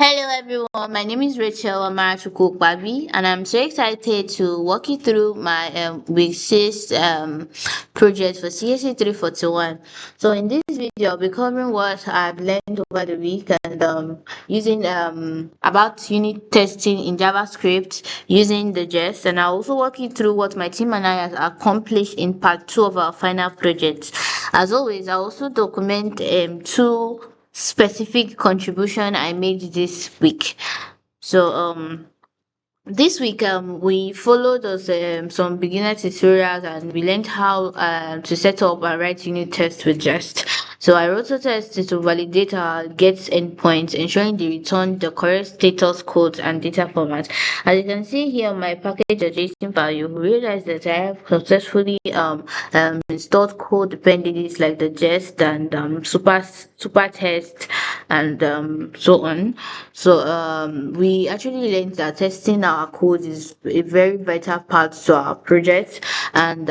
Hello everyone, my name is Rachel Amarachukwukwabi and I'm so excited to walk you through my week 6 project for CSE 341. So in this video, I'll be covering what I've learned over the week and using about unit testing in JavaScript using the jest, and I'll also walk you through what my team and I have accomplished in part 2 of our final project. As always, I'll also document two specific contribution I made this week. So this week we followed those some beginner tutorials and we learned how to set up and write unit tests with Jest. So I wrote a test to validate our get endpoints, ensuring they return the correct status codes and data format. As you can see here on my package.json file, you realize that I have successfully installed code dependencies like the Jest and super test and so on. So we actually learned that testing our code is a very vital part to our project, and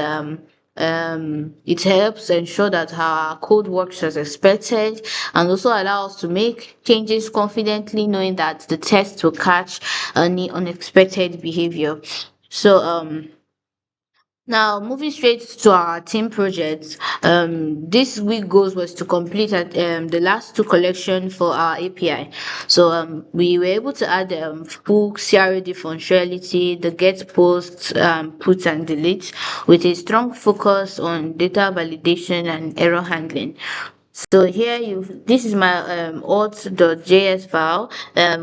it helps ensure that our code works as expected and also allow us to make changes confidently, knowing that the test will catch any unexpected behavior. So now, moving straight to our team project, this week goals was to complete the last two collection for our API. So we were able to add full CRD functionality, the get, post, put and delete, with a strong focus on data validation and error handling. So here this is my auth.js file.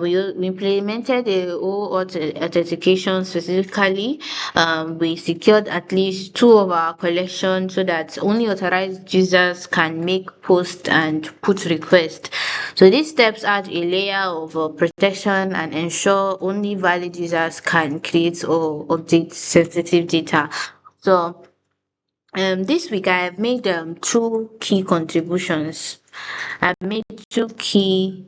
We implemented a OAuth authentication specifically. We secured at least two of our collections so that only authorized users can make post and put request. So these steps add a layer of protection and ensure only valid users can create or update sensitive data. So this week I have made two key contributions. I've made two key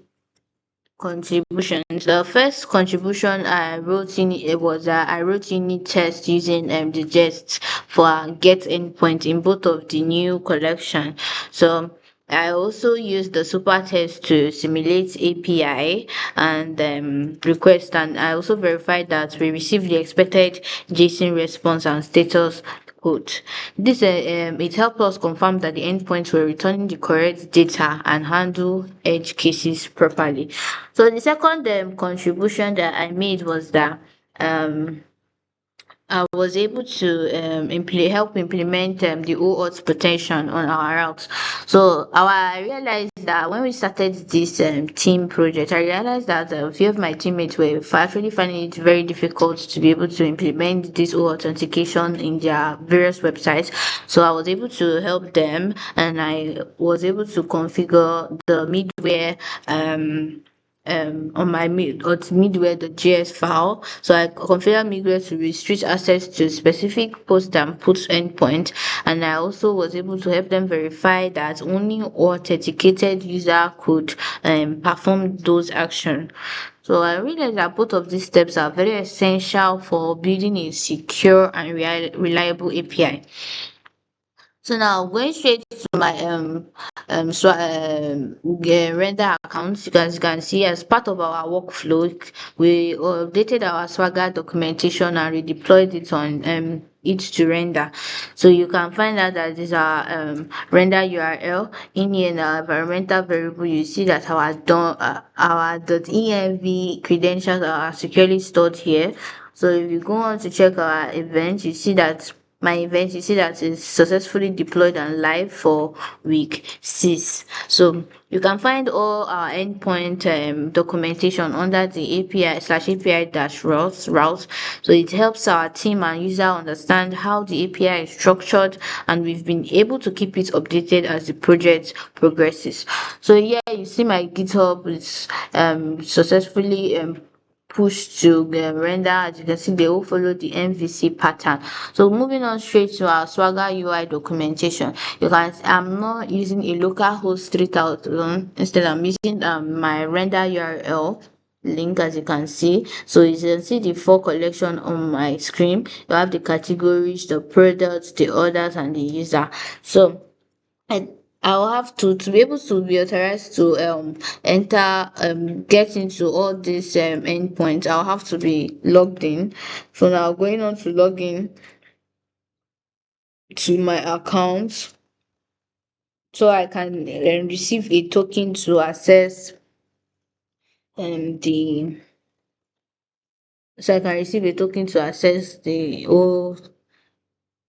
contributions. The first contribution I wrote in it was I wrote unit test using the jest for get endpoint in both of the new collection. So I also used the super test to simulate API and request, and I also verified that we received the expected JSON response and status code. This it helped us confirm that the endpoints were returning the correct data and handle edge cases properly. So the second contribution that I made was that um I was able to help implement the OAuth protection on our routes. So I realized that when we started this team project, I realized that a few of my teammates were actually finding it very difficult to be able to implement this OAuth authentication in their various websites. So I was able to help them, and I was able to configure the middleware on my middleware the JS file. So I configure middleware to restrict access to specific post and put endpoint, and I also was able to help them verify that only authenticated user could perform those actions. So I realized that both of these steps are very essential for building a secure and reliable API. So now going straight to my render account, you can see as part of our workflow, we updated our Swagger documentation and redeployed it on it to render. So you can find out that this is our render URL in here in our environmental variable. You see that our .env credentials are securely stored here. So if you go on to check our event, you see that my event, you see that it's successfully deployed and live for week 6. So you can find all our endpoint documentation under the API/API-routes. So it helps our team and user understand how the API is structured, and we've been able to keep it updated as the project progresses. So here you see my GitHub is successfully push to render. As you can see, they all follow the MVC pattern. So moving on straight to our Swagger UI documentation, you can see I'm not using a local host 3000. Instead, I'm using my render URL link, as you can see. So you can see the four collection on my screen. You have the categories, the products, the orders, and the user. So I'll have to be able to be authorized to enter get into all these endpoints. I'll have to be logged in. So now going on to log in to my account so I can receive a token to access the so I can receive a token to access the whole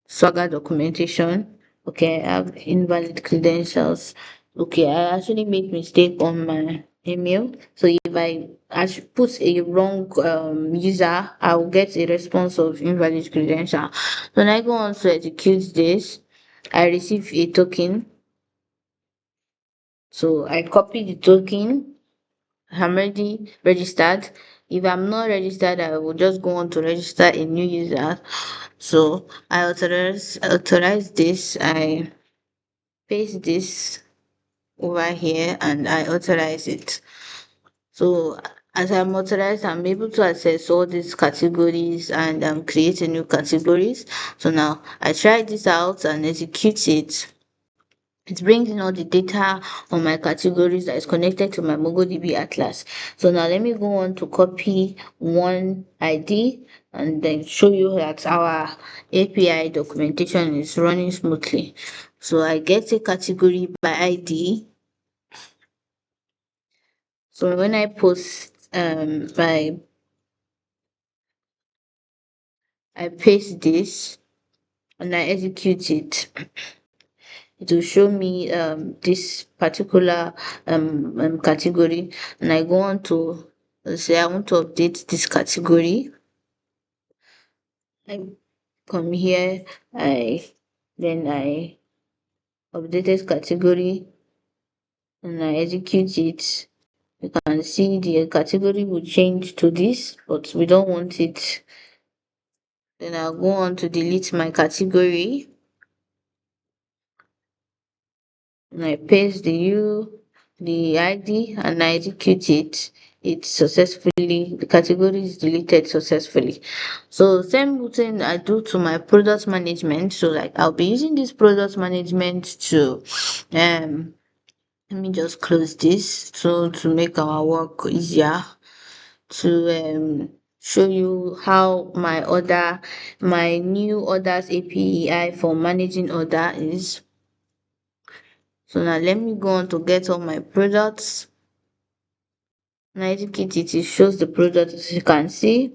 Swagger documentation. Okay, I have invalid credentials. Okay, I actually made mistake on my email. So if I should put a wrong user, I will get a response of invalid credential. So when I go on to execute this, I receive a token. So I copy the token. I'm already registered. If I'm not registered, I will just go on to register a new user. So I authorize this. I paste this over here and I authorize it. So as I'm authorized, I'm able to access all these categories and create a new categories. So now I try this out and execute it. It brings in all the data on my categories that is connected to my MongoDB Atlas. So now let me go on to copy one ID and then show you that our API documentation is running smoothly. So I get a category by ID. So when I post I paste this and I execute it, it will show me this particular category, and I go on to say I want to update this category. I come here, I updated category and I execute it. You can see the category will change to this, but we don't want it. Then I'll go on to delete my category and I paste the ID and I execute it. It successfully, the category is deleted successfully. So same thing I do to my product management. So like I'll be using this product management to let me just close this so to make our work easier to show you how my new orders API for managing order is. So now let me go on to get all my products. Now execute it, it shows the product as you can see.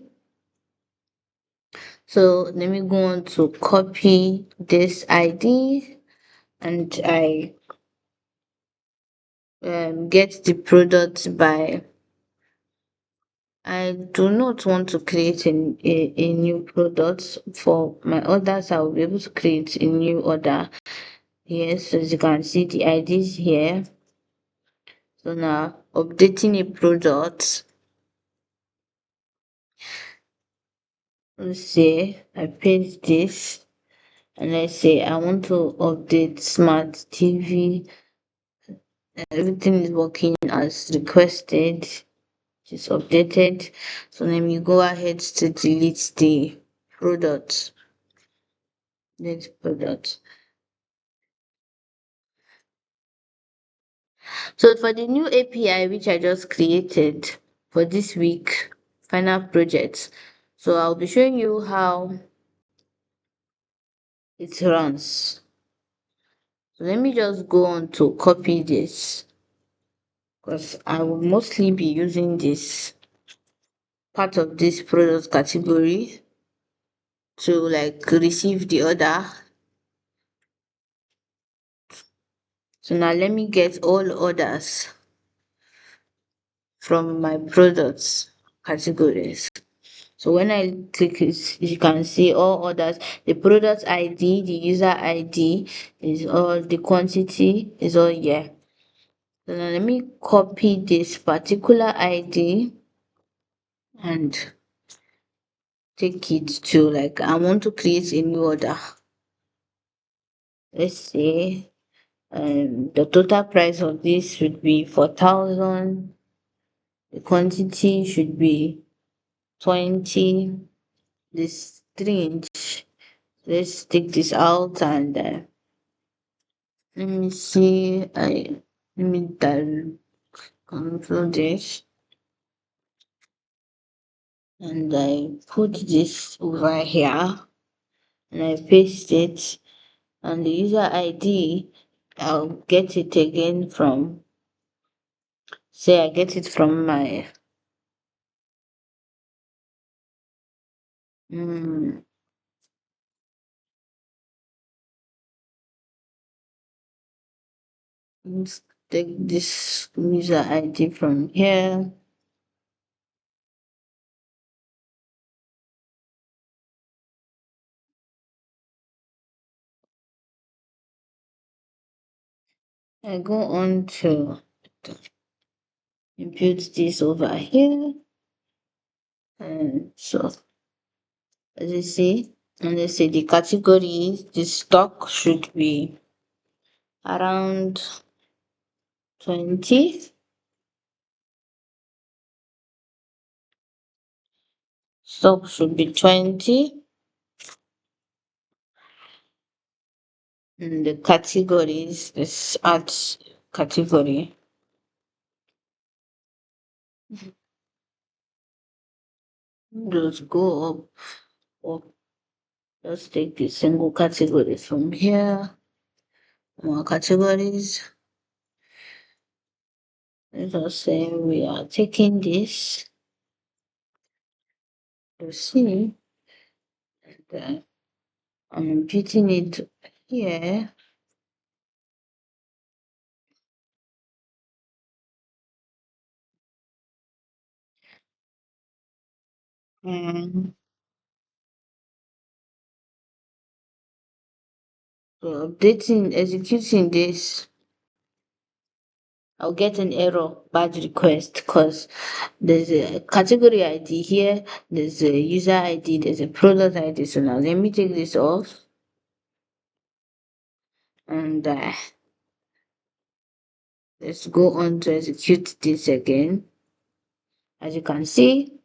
So let me go on to copy this ID and I get the product by I do not want to create a new product. For my orders, I will be able to create a new order. Yes, as you can see the IDs here. So now updating a product. Let's say I paste this and let's say I want to update smart TV. Everything is working as requested. It's updated. So let me go ahead to delete the product. Delete product. So for the new API which I just created for this week final project, so I'll be showing you how it runs. So let me just go on to copy this because I will mostly be using this part of this product category to like receive the order. So now let me get all orders from my products categories. So when I click it, you can see all orders. The product ID, the user ID is all, the quantity is all here. So now let me copy this particular ID and take it to like, I want to create a new order. Let's say the total price of this should be 4,000. The quantity should be 20. This 3 inch. Let's take this out and Let me see. Let me control this, and I put this over here, and I paste it, and the user ID, I'll get it again from, say I get it from my mm, let's take this user ID from here. I go on to impute this over here, and so as you see, and they say the category, the stock should be around 20. Stock should be 20. And the categories, this art category, just go up. Let's take the single categories from here. More categories. Let us say we are taking this. You see that I'm putting it here. And so updating, executing this, I'll get an error badge request because there's a category ID here, there's a user ID, there's a product ID. So now let me take this off, and let's go on to execute this again. As you can see,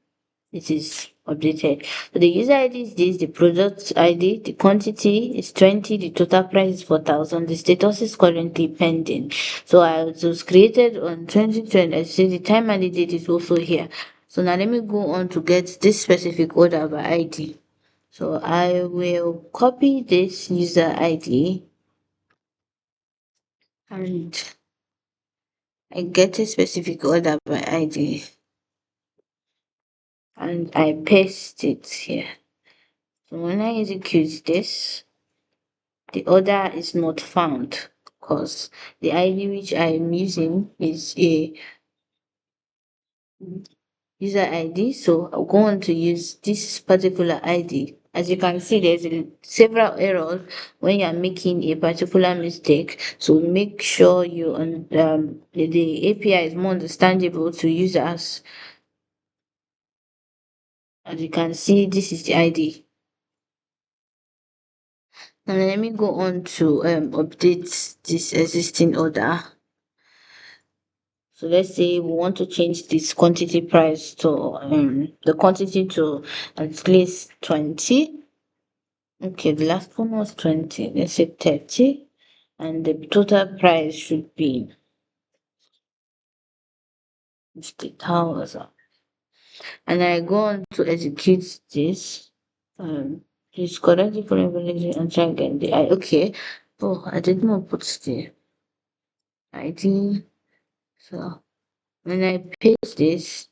it is updated. So the user ID is this, the product ID, the quantity is 20, the total price is 4,000, the status is currently pending. So it was created on 2020. I see the time and the date is also here. So now let me go on to get this specific order by ID. So I will copy this user ID, and I get a specific order by ID, and I paste it here. So when I execute this, the order is not found because the ID which I am using is a user ID. So I'll go on to use this particular ID. As you can see, there's several errors when you're making a particular mistake. So make sure the API is more understandable to users. As you can see, this is the ID. Now let me go on to update this existing order. So let's say we want to change this quantity price to the quantity to at least 20. Okay, the last one was 20. Let's say 30. And the total price should be 50,000. And I go on to execute this. Please correct the following information and try again. Okay. Oh, I did not put the ID. So when I paste this,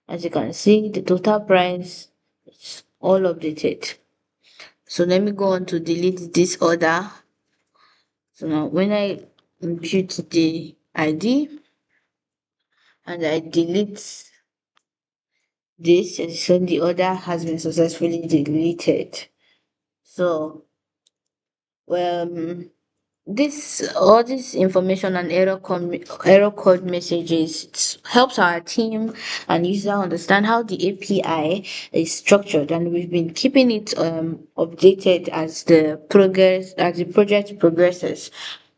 as you can see, the total price is all updated. So let me go on to delete this order. So now when I impute the ID and I delete this, so the order has been successfully deleted. So all this information and error code messages, it helps our team and user understand how the API is structured, and we've been keeping it updated as the project progresses.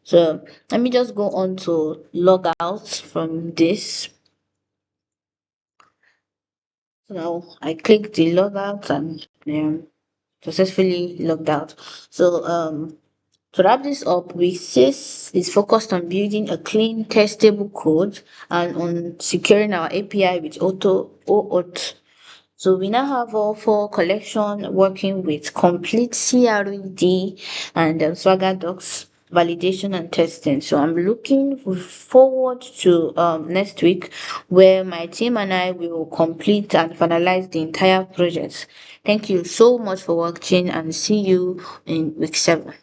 So let me just go on to log out from this. So now I click the log out and successfully logged out. So To wrap this up, week 6 is focused on building a clean, testable code and on securing our API with OAuth. So we now have all four collection working with complete CRD and Swagger Docs validation and testing. So I'm looking forward to next week where my team and I will complete and finalize the entire project. Thank you so much for watching and see you in week 7.